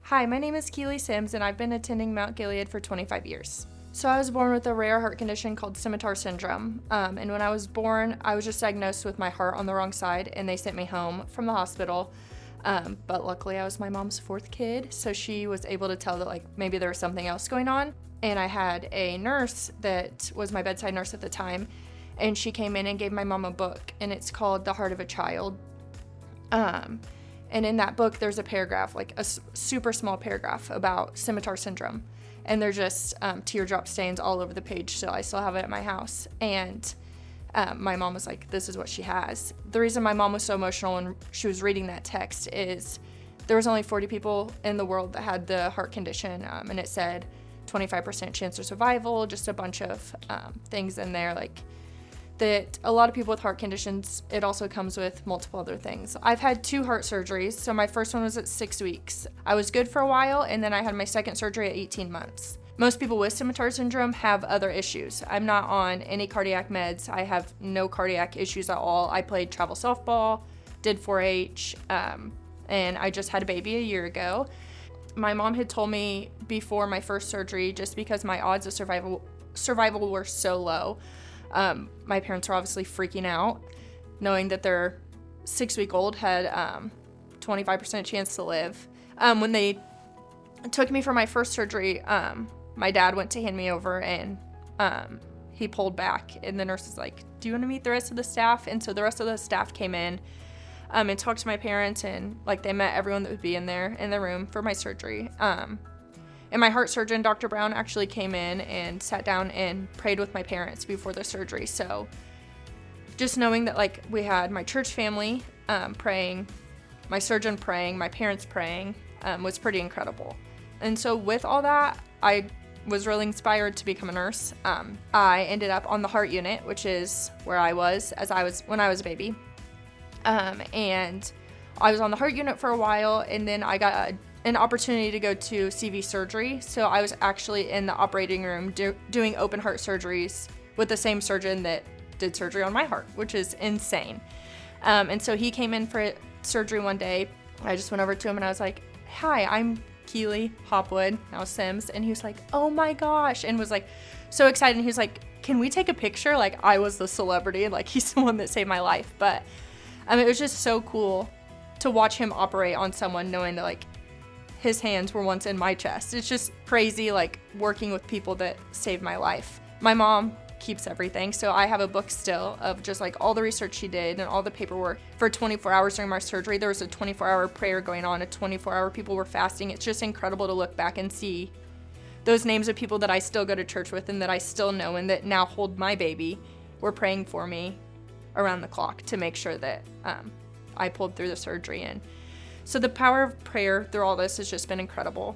Hi, my name is Keleigh Sims, and I've been attending Mount Gilead for 25 years. So I was born with a rare heart condition called scimitar syndrome, and when I was born, I was just diagnosed with my heart on the wrong side, and they sent me home from the hospital. But luckily, I was my mom's fourth kid, so she was able to tell that maybe there was something else going on. And I had a nurse that was my bedside nurse at the time, and she came in and gave my mom a book, and it's called The Heart of a Child. And in that book, there's a paragraph, a super small paragraph about scimitar syndrome. And they're just teardrop stains all over the page, so I still have it at my house. And my mom was like, this is what she has. The reason my mom was so emotional when she was reading that text is there was only 40 people in the world that had the heart condition, and it said 25% chance of survival, just a bunch of things in there, that a lot of people with heart conditions, it also comes with multiple other things. I've had 2 heart surgeries. So my first one was at 6 weeks. I was good for a while, and then I had my second surgery at 18 months. Most people with scimitar syndrome have other issues. I'm not on any cardiac meds. I have no cardiac issues at all. I played travel softball, did 4-H, and I just had a baby a year ago. My mom had told me before my first surgery, just because my odds of survival were so low, my parents were obviously freaking out, knowing that their 6-week-old had 25% chance to live. When they took me for my first surgery, my dad went to hand me over, and he pulled back, and the nurse was like, do you want to meet the rest of the staff? And so the rest of the staff came in and talked to my parents, and they met everyone that would be in the room for my surgery. And my heart surgeon, Dr. Brown, actually came in and sat down and prayed with my parents before the surgery. So just knowing that we had my church family praying, my surgeon praying, my parents praying was pretty incredible. And so with all that, I was really inspired to become a nurse. I ended up on the heart unit, which is where I was when I was a baby. And I was on the heart unit for a while, and then I got an opportunity to go to CV surgery. So I was actually in the operating room doing open heart surgeries with the same surgeon that did surgery on my heart, which is insane. And so he came in for surgery one day. I just went over to him and I was like, hi, I'm Keleigh Hopwood, now Sims. And he was like, oh my gosh, and was so excited. And he was like, can we take a picture? I was the celebrity, and he's the one that saved my life. But it was just so cool to watch him operate on someone, knowing that his hands were once in my chest. It's just crazy, working with people that saved my life. My mom keeps everything, so I have a book still of just all the research she did and all the paperwork. For 24 hours during my surgery, there was a 24-hour prayer going on, a 24-hour people were fasting. It's just incredible to look back and see those names of people that I still go to church with and that I still know and that now hold my baby were praying for me around the clock to make sure that I pulled through the surgery. And so the power of prayer through all this has just been incredible.